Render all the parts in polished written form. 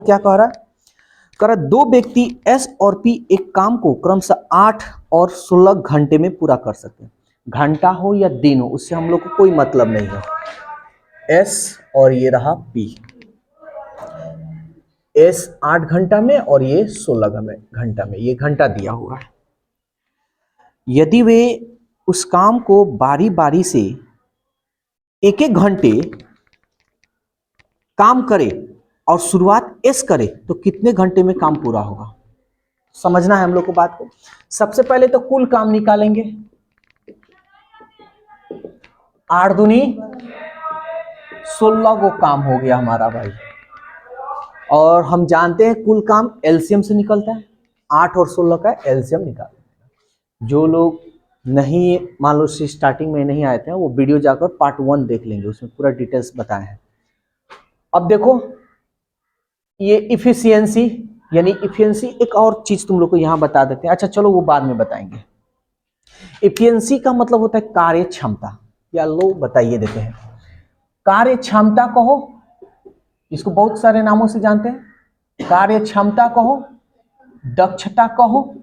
क्या कह रहा है? कह रहा दो व्यक्ति एस और पी एक काम को क्रमशः 8 और 16 घंटे में पूरा कर सकते हैं। घंटा हो या दिन हो उससे हम लोग को कोई मतलब नहीं है। एस और ये रहा पी, एस 8 घंटा में और ये 16 घंटा में, ये घंटा दिया हुआ है। यदि वे उस काम को बारी बारी से एक एक घंटे काम करे और शुरुआत एस करे तो कितने घंटे में काम पूरा होगा? समझना है हम लोग को बात को। सबसे पहले तो कुल काम निकालेंगे, 8 दूनी 16 को काम हो गया हमारा भाई। और हम जानते हैं कुल काम एलसीएम से निकलता है, 8 और 16 का एलसीएम निकाल। जो लोग नहीं मान लो स्टार्टिंग में नहीं आए थे वो वीडियो जाकर पार्ट 1 देख लेंगे, उसमें पूरा डिटेल्स बताए हैं। अब देखो ये इफिशियंसी, यानी इफिशियंसी एक और चीज तुम लोग को यहां बता देते हैं। अच्छा चलो वो बाद में बताएंगे। इफिशियंसी का मतलब होता है कार्य क्षमता, या लो बताइए देते हैं। कार्य क्षमता कहो, इसको बहुत सारे नामों से जानते हैं। कार्य क्षमता कहो, दक्षता कहो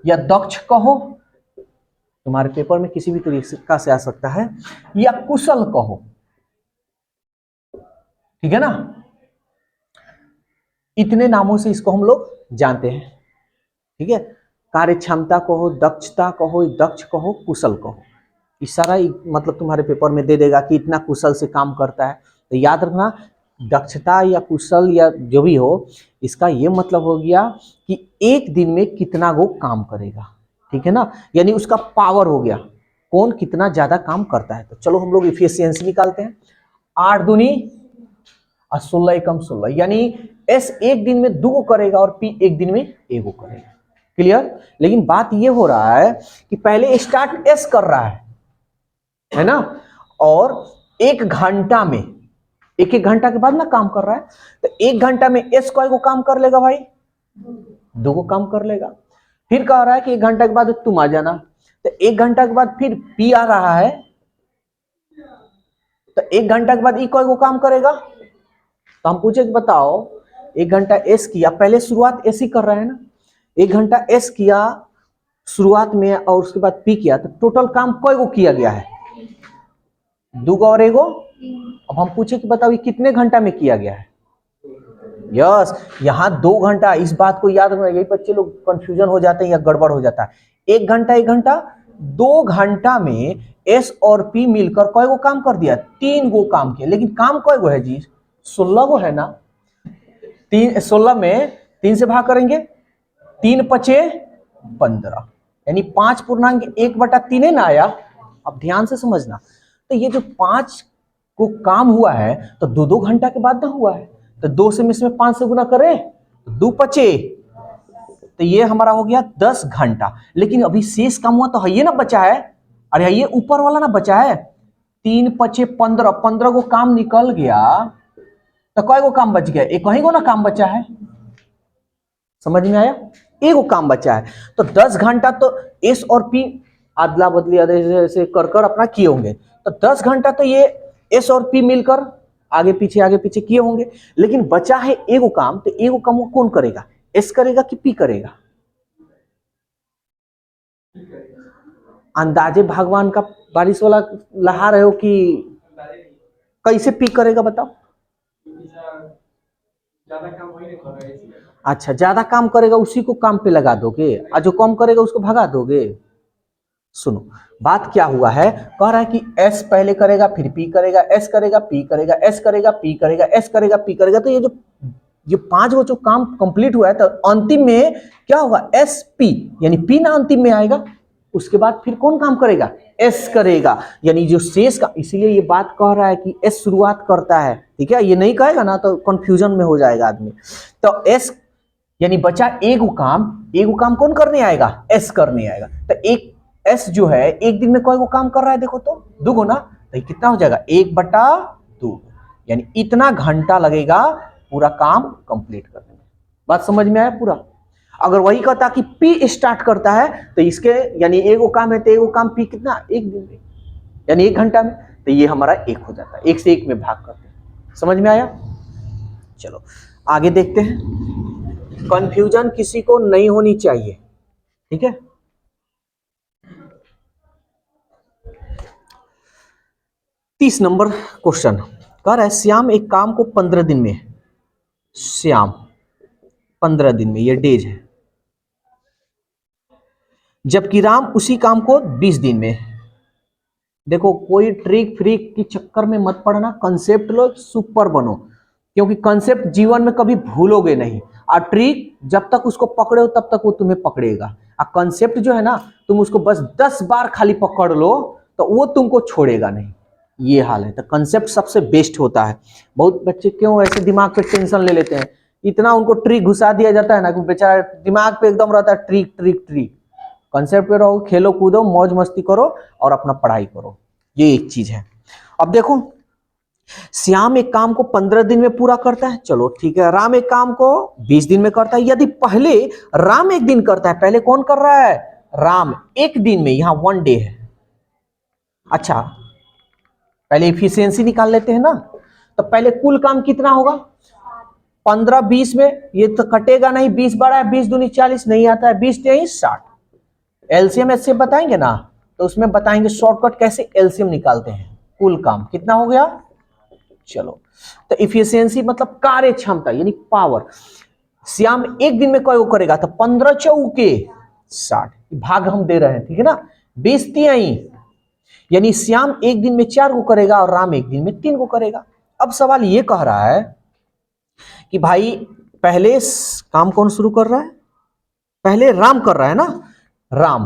या दक्ष कहो, तुम्हारे पेपर में किसी भी तरीका से आ सकता है, या कुशल कहो, ठीक है ना। इतने नामों से इसको हम लोग जानते हैं, ठीक है। कार्य क्षमता कहो, दक्षता कहो, दक्ष कहो, कुशल कहो, इशारा मतलब तुम्हारे पेपर में दे देगा कि इतना कुशल से काम करता है। तो याद रखना दक्षता या कुशल या जो भी हो, इसका ये मतलब हो गया कि एक दिन में कितना वो काम करेगा, ठीक है ना, यानी उसका पावर हो गया, कौन कितना ज्यादा काम करता है। तो चलो हम लोग इफिशियंसी निकालते हैं। 8 दूनी और 16 एकम 16, यानी एस एक दिन में 2 को करेगा और पी एक दिन में 1 को करेगा। क्लियर? लेकिन बात ये हो रहा है कि पहले स्टार्ट एस कर रहा है ना, और 1 घंटा में, एक घंटा के बाद ना काम कर रहा है, तो 1 घंटा में एस को काम कर लेगा भाई, 2 को काम कर लेगा। फिर कह रहा है कि 1 घंटा के बाद तुम आ जाना, तो 1 घंटा के बाद फिर पी आ रहा है, तो 1 घंटा के बाद ई को काम करेगा। तो हम पूछे कि बताओ 1 घंटा एस किया, पहले शुरुआत एस ही कर रहा है ना, 1 घंटा एस किया शुरुआत में और उसके बाद पी किया, तो टोटल काम को किया गया है? 2 और 1। अब हम पूछे कि बताओ ये कितने घंटा में किया गया है? यस, यहाँ 2 घंटा। इस बात को याद रखना, यही बच्चे लोग कंफ्यूजन हो जाते हैं या गड़बड़ हो जाता है। 1 घंटा 1 घंटा, 2 घंटा में एस और पी मिलकर को काम कर दिया? 3 गो काम किया। लेकिन काम को है जी? 16 गो है ना। 16 में 3 से भाग करेंगे, 3 पचे 15, यानी 5.1/3 है ना आया। अब ध्यान से समझना, तो ये जो 5 को काम हुआ है तो 2-2 घंटा के बाद ना हुआ है, तो 2 से इसमें 5 से गुना करें तो 2 पचे, तो ये हमारा हो गया 10 घंटा। लेकिन अभी शेष काम हुआ तो ये ना बचा है, अरे ये ऊपर वाला ना बचा है। 3 पचे 15, 15 को काम निकल गया, तो कई गो काम बच गया? एक ही गो ना काम बचा है। समझ में आया? एक गो काम बचा है, तो 10 घंटा तो एस और पी अदला बदली ऐसे कर अपना किए होंगे, तो 10 घंटा तो ये एस और पी मिलकर आगे पीछे किए होंगे। लेकिन बचा है एगो काम, तो एगो काम वो कौन करेगा? एस करेगा कि पी करेगा? अंदाजे भगवान का बारिश वाला लहा रहे हो कि कैसे पी करेगा बताओ? अच्छा, ज्यादा काम करेगा उसी को काम पे लगा दोगे, और जो कम करेगा उसको भगा दोगे? सुनो बात क्या हुआ है, कह रहा है कि एस पहले करेगा फिर पी करेगा, एस करेगा पी करेगा, एस करेगा पी करेगा, एस करेगा पी करेगा। तो ये 5 गो जो काम कंप्लीट हुआ है, तो अंतिम में क्या होगा? एस पी, यानी पी ना अंतिम में आएगा, उसके बाद फिर कौन काम करेगा? एस करेगा, यानी जो शेष का। इसीलिए ये बात कह रहा है कि एस शुरुआत करता है, ठीक है। ये नहीं कहेगा ना तो कंफ्यूजन में हो जाएगा आदमी। तो एस यानी बचा एगो काम कौन करने आएगा? एस करने आएगा। तो एक एस जो है एक दिन में कोई काम कर रहा है, देखो तो 2 गुना, तो ये कितना हो जाएगा? 1/2, यानी इतना घंटा लगेगा पूरा काम कंप्लीट करने में। बात समझ में आया पूरा? अगर वही कहता कि पी स्टार्ट करता है तो इसके यानी एगो काम है तो एगो काम पी कितना? 1 दिन में, यानी 1 घंटा में, तो ये हमारा 1 हो जाता है। 1 से 1 में भाग करते हैं। समझ में आया? चलो आगे देखते हैं, कंफ्यूजन किसी को नहीं होनी चाहिए, ठीक है। तीस नंबर क्वेश्चन कह रहा है श्याम एक काम को 15 दिन में, श्याम 15 दिन में, ये डेज है, जबकि राम उसी काम को 20 दिन में। देखो कोई ट्रिक फ्रिक के चक्कर में मत पड़ना, कंसेप्ट लो, सुपर बनो, क्योंकि कंसेप्ट जीवन में कभी भूलोगे नहीं, और ट्रिक जब तक उसको पकड़े हो तब तक वो तुम्हें पकड़ेगा। और कंसेप्ट जो है ना, तुम उसको बस 10 बार खाली पकड़ लो तो वो तुमको छोड़ेगा नहीं, ये हाल है। तो कंसेप्ट सबसे बेस्ट होता है। बहुत बच्चे क्यों ऐसे दिमाग पे टेंशन ले लेते हैं, इतना उनको ट्रिक घुसा दिया जाता है ना कि बेचारा दिमाग पे एकदम रहता है ट्रिक ट्रिक ट्रिक। कंसेप्ट पे रहो, खेलो कूदो, मौज मस्ती करो और अपना पढ़ाई करो, ये एक चीज है। अब देखो श्याम एक काम को 15 दिन में पूरा करता है, चलो ठीक है। राम एक काम को 20 दिन में करता है। यदि पहले राम एक दिन करता है, पहले कौन कर रहा है? राम एक दिन में, यहां 1 डे है। अच्छा पहले इफिशियंसी निकाल लेते हैं ना, तो पहले कुल काम कितना होगा? 15 20 में, ये तो कटेगा नहीं, 20 बड़ा है, 20 दूनी 40 नहीं आता है, 20 23 60। एलसीएम ऐसे बताएंगे ना, तो उसमें बताएंगे शॉर्टकट कैसे एलसीएम निकालते हैं। कुल काम कितना हो गया? चलो, तो इफिशियंसी मतलब कार्य क्षमता यानी पावर। श्याम एक दिन में कई करेगा? तो 15 चौके 60, भाग हम दे रहे हैं, ठीक है ना। 20 तिहाई, यानी श्याम एक दिन में 4 को करेगा और राम एक दिन में 3 को करेगा। अब सवाल ये कह रहा है कि भाई पहले काम कौन शुरू कर रहा है? पहले राम कर रहा है ना, राम,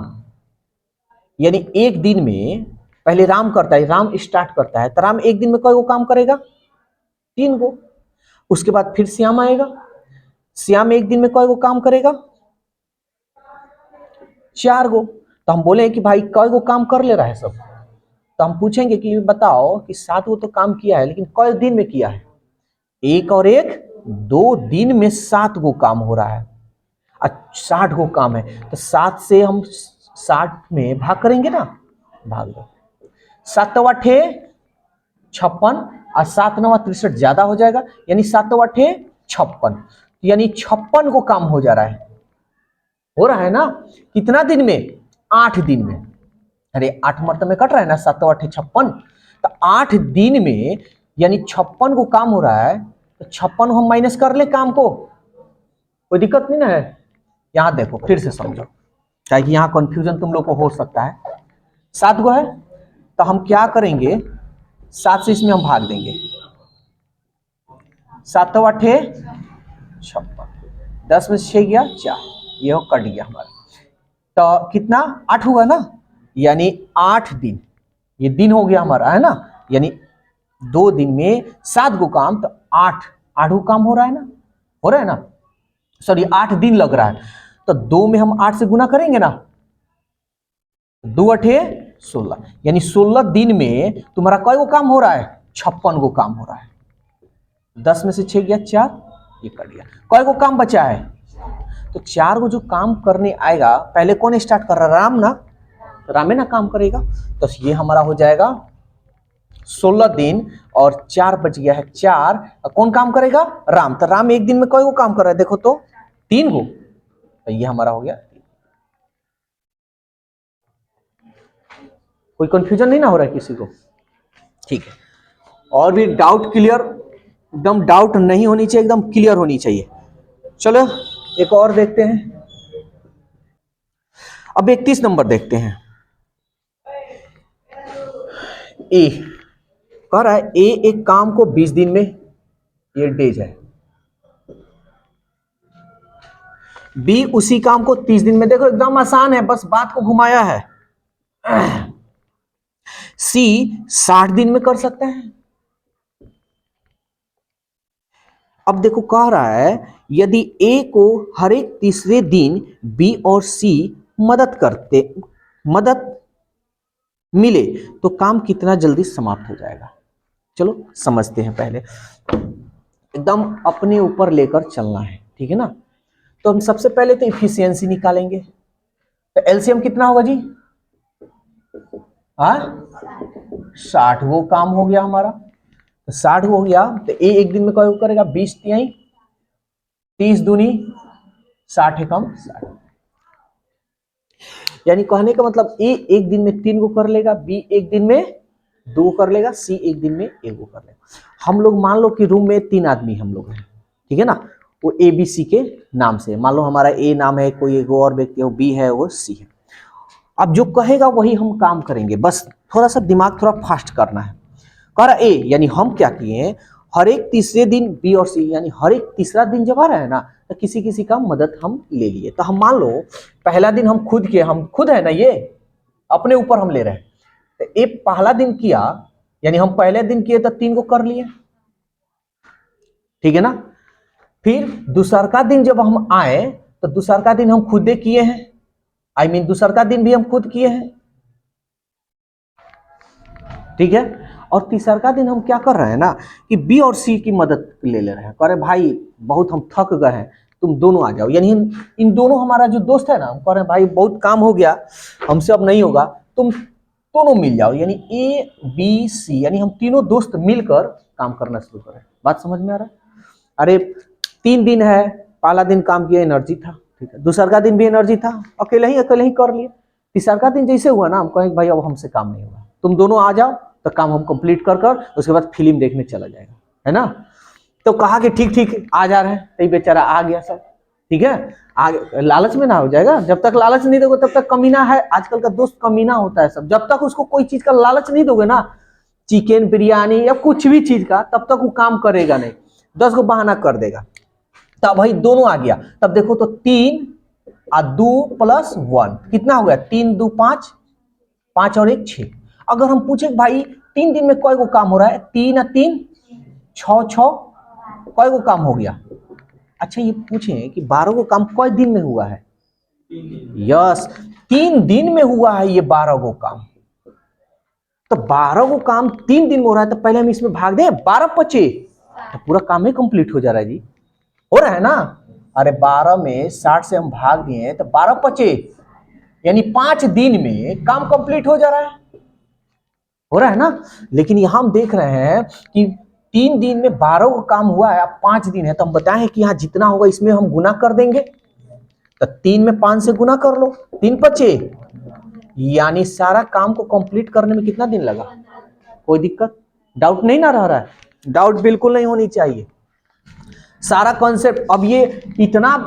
यानी एक दिन में पहले राम करता है, राम स्टार्ट करता है, तो राम एक दिन में कई को काम करेगा? 3 को। उसके बाद फिर श्याम आएगा, श्याम एक दिन में कई को काम करेगा? 4 को। तो हम बोले कि भाई कई को काम कर ले रहा है सब, तो हम पूछेंगे कि बताओ कि 7 को तो काम किया है, लेकिन कई दिन में किया है? 1 और 1 2 दिन में 7 को काम हो रहा है, 60 को काम है, तो 7 से हम 60 में भाग करेंगे ना, भाग दो। 7 8 56 और 7 9 63 ज्यादा हो जाएगा, यानी 7 8 56, यानी 56 को काम हो जा रहा है, हो रहा है ना। कितना दिन में? 8 दिन में। अरे 8 मरतबे में कट रहा है ना, 7 8 56, तो 8 दिन में यानी 56 को काम हो रहा है, तो 56 हम माइनस कर ले काम को, कोई दिक्कत नहीं ना है। यहां देखो फिर से समझो, क्या कि यहां कंफ्यूजन तुम लोग को हो सकता है। 7 को है तो हम क्या करेंगे, 7 से इसमें हम भाग देंगे, 7 8 56, 10 में 6 गया 4, ये हो कट गया हमारा, तो कितना? 8 हुआ ना, यानी 8 दिन, ये दिन हो गया हमारा, है ना। यानी 2 दिन में 7 को काम, तो 8 को काम हो रहा है ना, हो रहा है ना, सॉरी 8 दिन लग रहा है, तो 2 में हम 8 से गुना करेंगे ना, 2 8 16, यानी 16 दिन में तुम्हारा कई को काम हो रहा है? 56 को काम हो रहा है। 10 में से 6 गया 4, ये कट गया। कई को काम बचा है? तो 4 को जो काम करने आएगा, पहले कौन स्टार्ट कर रहा है? राम ना, राम है ना काम करेगा, तो ये हमारा हो जाएगा 16 दिन, और 4 बच गया है 4, कौन काम करेगा? राम। तो राम एक दिन में कई को काम कर रहा है? देखो तो 3 को, तो ये हमारा हो गया। कोई कंफ्यूजन नहीं ना हो रहा है किसी को? ठीक है, और भी डाउट क्लियर, एकदम डाउट नहीं होनी चाहिए, एकदम क्लियर होनी चाहिए। चलो एक और देखते हैं, अब 31 नंबर देखते हैं। ए कह रहा है ए एक काम को 20 दिन में, ये डेज है। बी उसी काम को 30 दिन में, देखो एकदम आसान है, बस बात को घुमाया है। सी 60 दिन में कर सकता है। अब देखो कह रहा है यदि ए को हर एक तीसरे दिन बी और सी मदद मिले तो काम कितना जल्दी समाप्त हो जाएगा? चलो समझते हैं, पहले एकदम अपने ऊपर लेकर चलना है, ठीक है ना। तो हम सबसे पहले तो इफिशियंसी निकालेंगे, तो एलसीएम कितना होगा जी? 60 वो काम हो गया हमारा, तो 60 हो गया, तो ए एक दिन में क्या करेगा? 20 तिहाई, 30 दूनी 60 एकम 60। यानी कहने का मतलब ए एक दिन में 3 को कर लेगा, बी एक दिन में 2 कर लेगा, सी एक दिन में 1 को कर लेगा। हम लोग मान लो कि रूम में 3 आदमी हम लोग हैं, ठीक है ना, वो ए बी सी के नाम से, मान लो हमारा ए नाम है, कोई एक और व्यक्ति है, वो बी है, वो सी है। अब जो कहेगा वही हम काम करेंगे, बस थोड़ा सा दिमाग थोड़ा फास्ट करना है। कह रहा ए, यानी हम क्या किए, हर एक तीसरे दिन बी और सी, यानी हर एक तीसरा दिन जब आ रहा है ना, तो किसी किसी का मदद हम ले लिए। तो हम मान लो पहला दिन हम खुद किए, हम खुद है ना, ये अपने ऊपर हम ले रहे हैं, तो ए पहला दिन किया, यानी हम पहले दिन किए तो 3 को कर लिए, ठीक है ना। फिर दूसर का दिन जब हम आए तो दूसर का दिन हम खुद किए हैं, आई मीन दूसर का दिन भी हम खुद किए हैं, ठीक है। और तीसर का दिन हम क्या कर रहे हैं ना, कि बी और सी की मदद ले ले रहे हैं, कह रहे भाई बहुत हम थक गए हैं, तुम दोनों आ जाओ। यानी इन दोनों हमारा जो दोस्त है ना, हम कह रहे हैं भाई बहुत काम हो गया, हमसे अब नहीं होगा, तुम दोनों मिल जाओ। यानी ए बी सी, यानी हम तीनों दोस्त मिलकर काम करना शुरू करें। बात समझ में आ रहा है? अरे 3 दिन है, पहला दिन काम किया, एनर्जी था, ठीक है, दूसरा का दिन भी एनर्जी था, अकेले ही कर लिए। तीसरा का दिन जैसे हुआ ना, हम कहेंगे भाई अब हमसे काम नहीं होगा, तुम दोनों आ जाओ, तो काम हम कंप्लीट कर उसके बाद फिल्म देखने चला जाएगा, है ना। तो कहा कि ठीक ठीक आ जा रहे हैं, तो बेचारा आ गया सब, ठीक है। आगे लालच में ना हो जाएगा, जब तक लालच नहीं दोगे तब तक कमीना है, आजकल का दोस्त कमीना होता है सब। जब तक उसको कोई चीज का लालच नहीं दोगे ना, चिकन बिरयानी या कुछ भी चीज का, तब तक वो काम करेगा नहीं, 10 को बहाना कर देगा। तब भाई दोनों आ गया, तब देखो तो 3 और 2 + 1 कितना हो गया, 3 2 5, 5 और 1 6। अगर हम पूछे भाई 3 दिन में कई को काम हो रहा है, 3 और 3 6 6, कई को काम हो गया। अच्छा ये पूछें कि 12 को काम कई दिन में हुआ है? यस, 3 दिन में हुआ है ये 12 को काम। तो 12 को काम 3 दिन में हो रहा है, तो पहले हम इसमें भाग दें, 12 × 5, तो पूरा काम ही कंप्लीट हो जा रहा है जी, हो रहा है ना। अरे 12 में 60 से हम भाग दिए तो 12 × 5, यानी 5 दिन में काम कंप्लीट हो जा रहा है, हो रहा है ना। लेकिन यहां हम देख रहे हैं कि 3 दिन में 12 का काम हुआ है, अब 5 दिन है, तो हम बताएं कि यहाँ जितना होगा इसमें हम गुना कर देंगे, तो 3 में 5 से गुना कर लो, 3 × 5, यानी सारा काम को कंप्लीट करने में कितना दिन लगा? कोई दिक्कत, डाउट नहीं ना रह रहा है? डाउट बिल्कुल नहीं होनी चाहिए। सारा कॉन्सेप्ट अब ये इतना,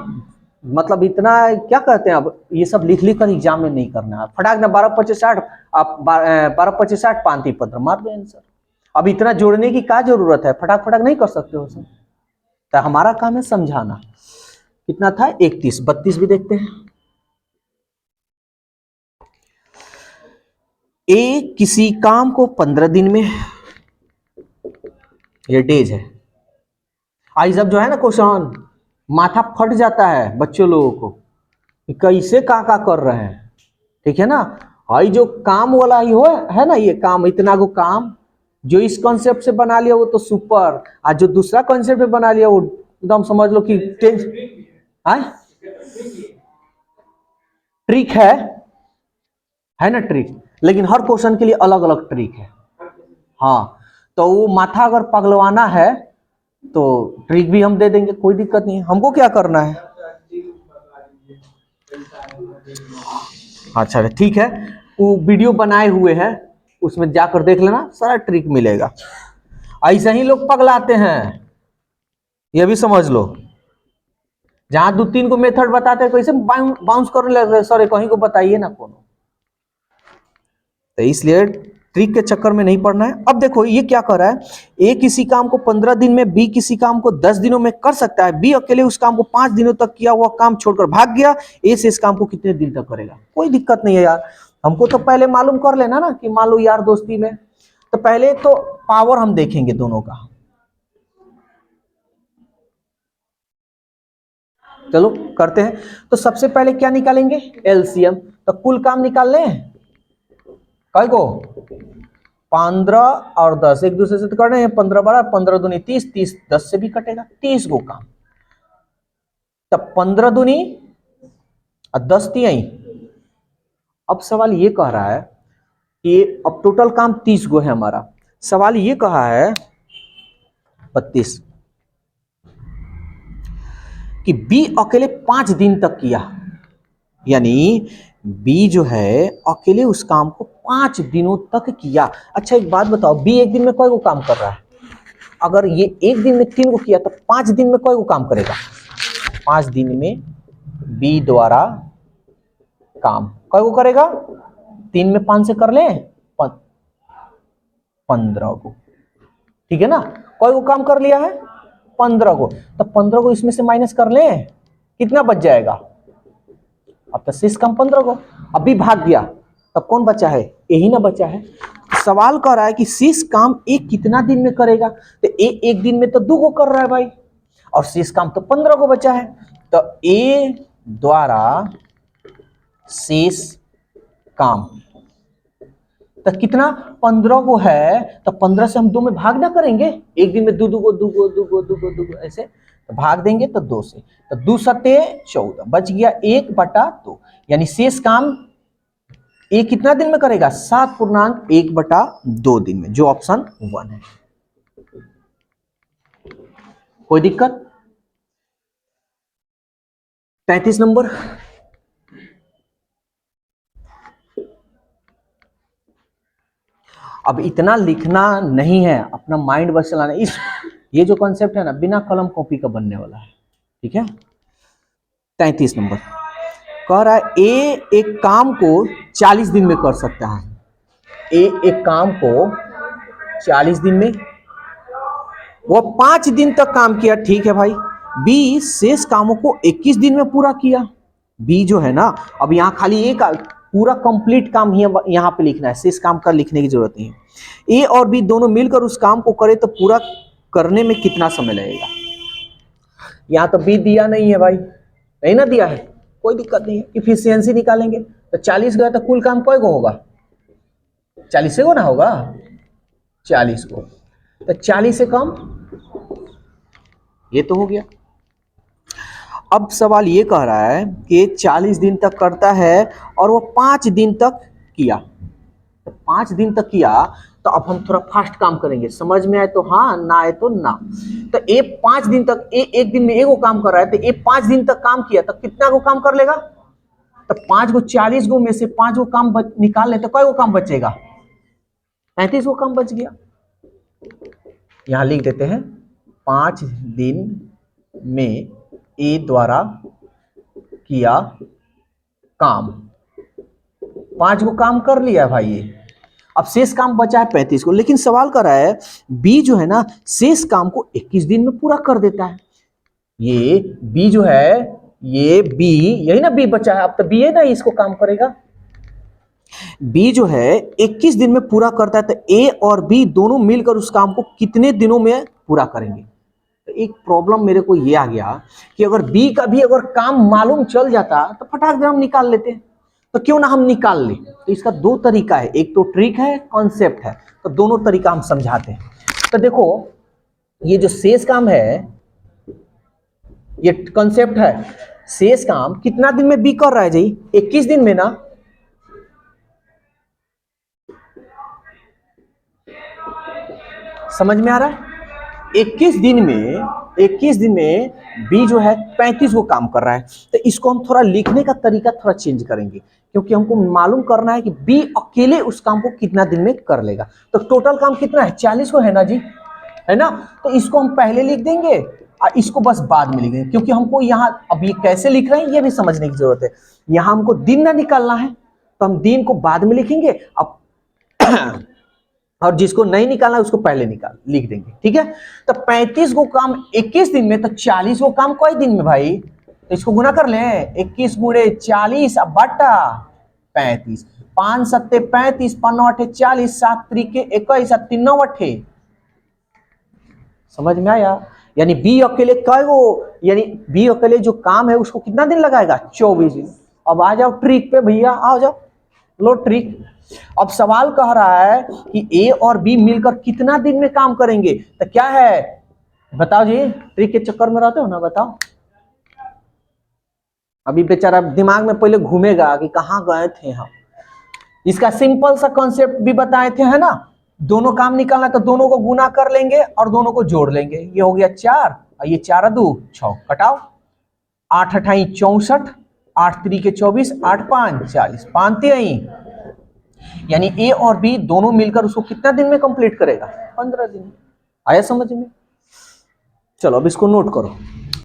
मतलब इतना क्या कहते हैं, अब ये सब लिख लिख कर एग्जाम में नहीं करना है, फटाक ना 12 × 25 60, आप 12 × 25 60 5 15 मार दो आंसर। अब इतना जोड़ने की क्या जरूरत है, फटाक फटाक नहीं कर सकते हो सब, तो हमारा काम है समझाना। कितना था? 31, 32 भी देखते हैं। ए किसी काम को 15 दिन में, ये डेज है। आई जब जो है ना क्वेश्चन, माथा फट जाता है बच्चों लोगों को, कैसे का कर रहे हैं, ठीक है ना। आई जो काम वाला ही हो है ना, ये काम इतना को काम जो इस कॉन्सेप्ट से बना लिया वो तो सुपर, आज जो दूसरा कॉन्सेप्ट में बना लिया वो एकदम समझ लो कि ट्रिक है ना ट्रिक, लेकिन हर क्वेश्चन के लिए अलग अलग ट्रिक है। हाँ, तो वो माथा अगर पगलवाना है तो ट्रिक भी हम दे देंगे, कोई दिक्कत नहीं है, हमको क्या करना है। अच्छा ठीक है, वो वीडियो बनाए हुए हैं, उसमें जाकर देख लेना, सारा ट्रिक मिलेगा। ऐसे ही लोग पगलाते हैं, ये भी समझ लो। जहां 2-3 को मेथड बताते हैं, कैसे बाउंस करने लगे, सर कहीं को बताइए ना कोनो, तो इसलिए ट्रिक के चक्कर में नहीं पड़ना है। अब देखो ये क्या कर रहा है, ए किसी काम को 15 दिन में, बी किसी काम को 10 दिनों में कर सकता है, बी अकेले उस काम को 5 दिनों तक किया हुआ काम छोड़कर भाग गया, ए से इस काम को कितने दिन तक करेगा? कोई दिक्कत नहीं है यार, हमको तो पहले मालूम कर लेना ना कि मान लो यार दोस्ती में, तो पहले तो पावर हम देखेंगे दोनों का। चलो करते हैं, तो सबसे पहले क्या निकालेंगे? एलसीएम। तो कुल काम निकाल लें, कई को 15 और 10 एक दूसरे से तो कर रहे हैं, 15 बड़ा 15 दूनी 30, 30 10 से भी कटेगा, 30 को काम। तब 15 दूनी और 10 तिहाई। अब सवाल ये कह रहा है कि अब टोटल काम 30 गो है हमारा, सवाल ये कहा है 32 कि बी अकेले 5 दिन तक किया, यानी बी जो है अकेले उस काम को 5 दिनों तक किया। अच्छा एक बात बताओ, बी एक दिन में कोई को काम कर रहा है? अगर ये एक दिन में 3 को किया तो 5 दिन में कोई को काम करेगा? 5 दिन में बी द्वारा काम कोई को करेगा? 3 में 5 से कर ले 15 को, ठीक है ना? कोई को काम कर लिया है 15 को, तो 15 को इसमें से माइनस कर ले, कितना बच जाएगा? अब तो शेष काम 15 को, अभी भाग गया, तब कौन बचा है? यही ना बचा है। सवाल कह रहा है कि शेष काम ए कितना दिन में करेगा, तो ए एक दिन में तो 2 को कर रहा है भाई, और शेष काम तो 15 को बचा है, तो ए द्वारा शेष काम तो कितना? 15 को है, तो 15 से हम 2 में भाग ना करेंगे, एक दिन में 2 को ऐसे तो भाग देंगे, तो 2 से, तो 2 सत्ते 14 बच गया 1/2, यानी शेष काम ए कितना दिन में करेगा? 7.1/2 दिन में, जो ऑप्शन 1 है। कोई दिक्कत? 33 नंबर, अब इतना लिखना नहीं है, अपना माइंड बस चलाना। इस ये जो कॉन्सेप्ट है ना, बिना कलम कॉपी का बनने वाला है, ठीक है? 33 नंबर कह रहा है ए एक काम को 40 दिन में कर सकता है। ए एक काम को 40 दिन में, वो 5 दिन तक काम किया, ठीक है भाई। बी शेष कामों को 21 दिन में पूरा किया। बी जो है ना, अब यहाँ खाली एक पूरा कंप्लीट काम ही यहाँ पे लिखना है, शेष काम का लिखने की जरूरत नहीं है। ए और बी दोनों मिलकर उस काम को करे तो पूरा करने में कितना समय लगेगा? यहाँ तो बी दिया नहीं है भाई, नहीं ना दिया है, कोई दिक्कत नहीं है, इफिशियंसी निकालेंगे, तो 40 गया तो कुल काम कोई को होगा? 40 को ना होगा, 40 को, तो 40 से कम, ये तो हो गया। अब सवाल ये कह रहा है कि 40 दिन तक करता है और वो 5 दिन तक किया, तो 5 दिन तक किया, तो अब हम थोड़ा फास्ट काम करेंगे, समझ में आए तो हाँ, ना आए तो ना। तो ए 5 दिन तक, ए एक दिन में ए को काम कर रहा है, तो ए 5 दिन तक काम किया, तो कितना को काम कर लेगा? तो 5 को 40 को में से 5 को काम निकाल ले, तो कई को काम बचेगा? 35 को काम बच गया। यहां लिख देते हैं 5 दिन में ए द्वारा किया काम, 5 को काम कर लिया भाई ये, अब शेष काम बचा है 35 को। लेकिन सवाल कर रहा है बी जो है ना, शेष काम को 21 दिन में पूरा कर देता है। ये बी जो है, ये बी, यही ना बी बचा है, अब तो बी है ना, इसको काम करेगा। बी जो है 21 दिन में पूरा करता है, तो ए और बी दोनों मिलकर उस काम को कितने दिनों में पूरा करेंगे? तो एक प्रॉब्लम मेरे को ये आ गया कि अगर बी का भी अगर काम मालूम चल जाता तो फटाक से हम निकाल लेते, तो क्यों ना हम निकाल ले। तो इसका 2 तरीका है, एक तो ट्रिक है, कॉन्सेप्ट है, तो दोनों तरीका हम समझाते हैं। तो देखो ये जो शेष काम है, ये कॉन्सेप्ट है, शेष काम कितना दिन में बी कर रहा है जी? 21 दिन में ना, समझ में आ रहा है? 21 दिन में बी जो है 35 को काम कर रहा है। तो इसको हम थोड़ा लिखने का तरीका थोड़ा चेंज करेंगे, क्योंकि हमको मालूम करना है कि बी अकेले उस काम को कितना दिन में कर लेगा। तो टोटल काम कितना है? 40 को है ना जी, है ना? तो इसको हम पहले लिख देंगे और इसको बस बाद में लिख देंगे, क्योंकि हमको यहाँ अब ये कैसे लिख रहे हैं ये भी समझने की जरूरत है। यहाँ हमको दिन ना निकालना है, तो हम दिन को बाद में लिखेंगे, अब और जिसको नहीं निकालना है उसको पहले लिख देंगे, ठीक है? तो 35 को काम 21 दिन में, तो 40 को काम कोई दिन में भाई? तो इसको गुना कर ले, 21 गुणे 40 बटा 35, 5 सत्ते 35, 5 8 40, 7 त्रिके 21, 3 9 8। समझ में आया? यानी बी अकेले यानी बी अकेले जो काम है उसको कितना दिन लगाएगा? 24 दिन। अब आ जाओ ट्रिक पे भैया, आ जाओ, लो ट्रिक। अब सवाल कह रहा है कि ए और बी मिलकर कितना दिन में काम करेंगे, तो क्या है बताओ जी? ट्रिक के चक्कर में रहते हो ना, बताओ। अभी बेचारा दिमाग में पहले घूमेगा कि कहां गए थे हम। इसका सिंपल सा कॉन्सेप्ट भी बताए थे, है ना? दोनों काम निकालना तो दोनों को गुना कर लेंगे और दोनों को जोड़ लेंगे, ये हो गया 4 और ये 4 2 6, कटाओ। 8 अठाई 64, 8 तरीके 24, 8 5 40, 5 तिहाई, यानी ए और बी दोनों मिलकर उसको कितना दिन में कंप्लीट करेगा? 15 दिन। आया समझ में? चलो अब इसको नोट करो।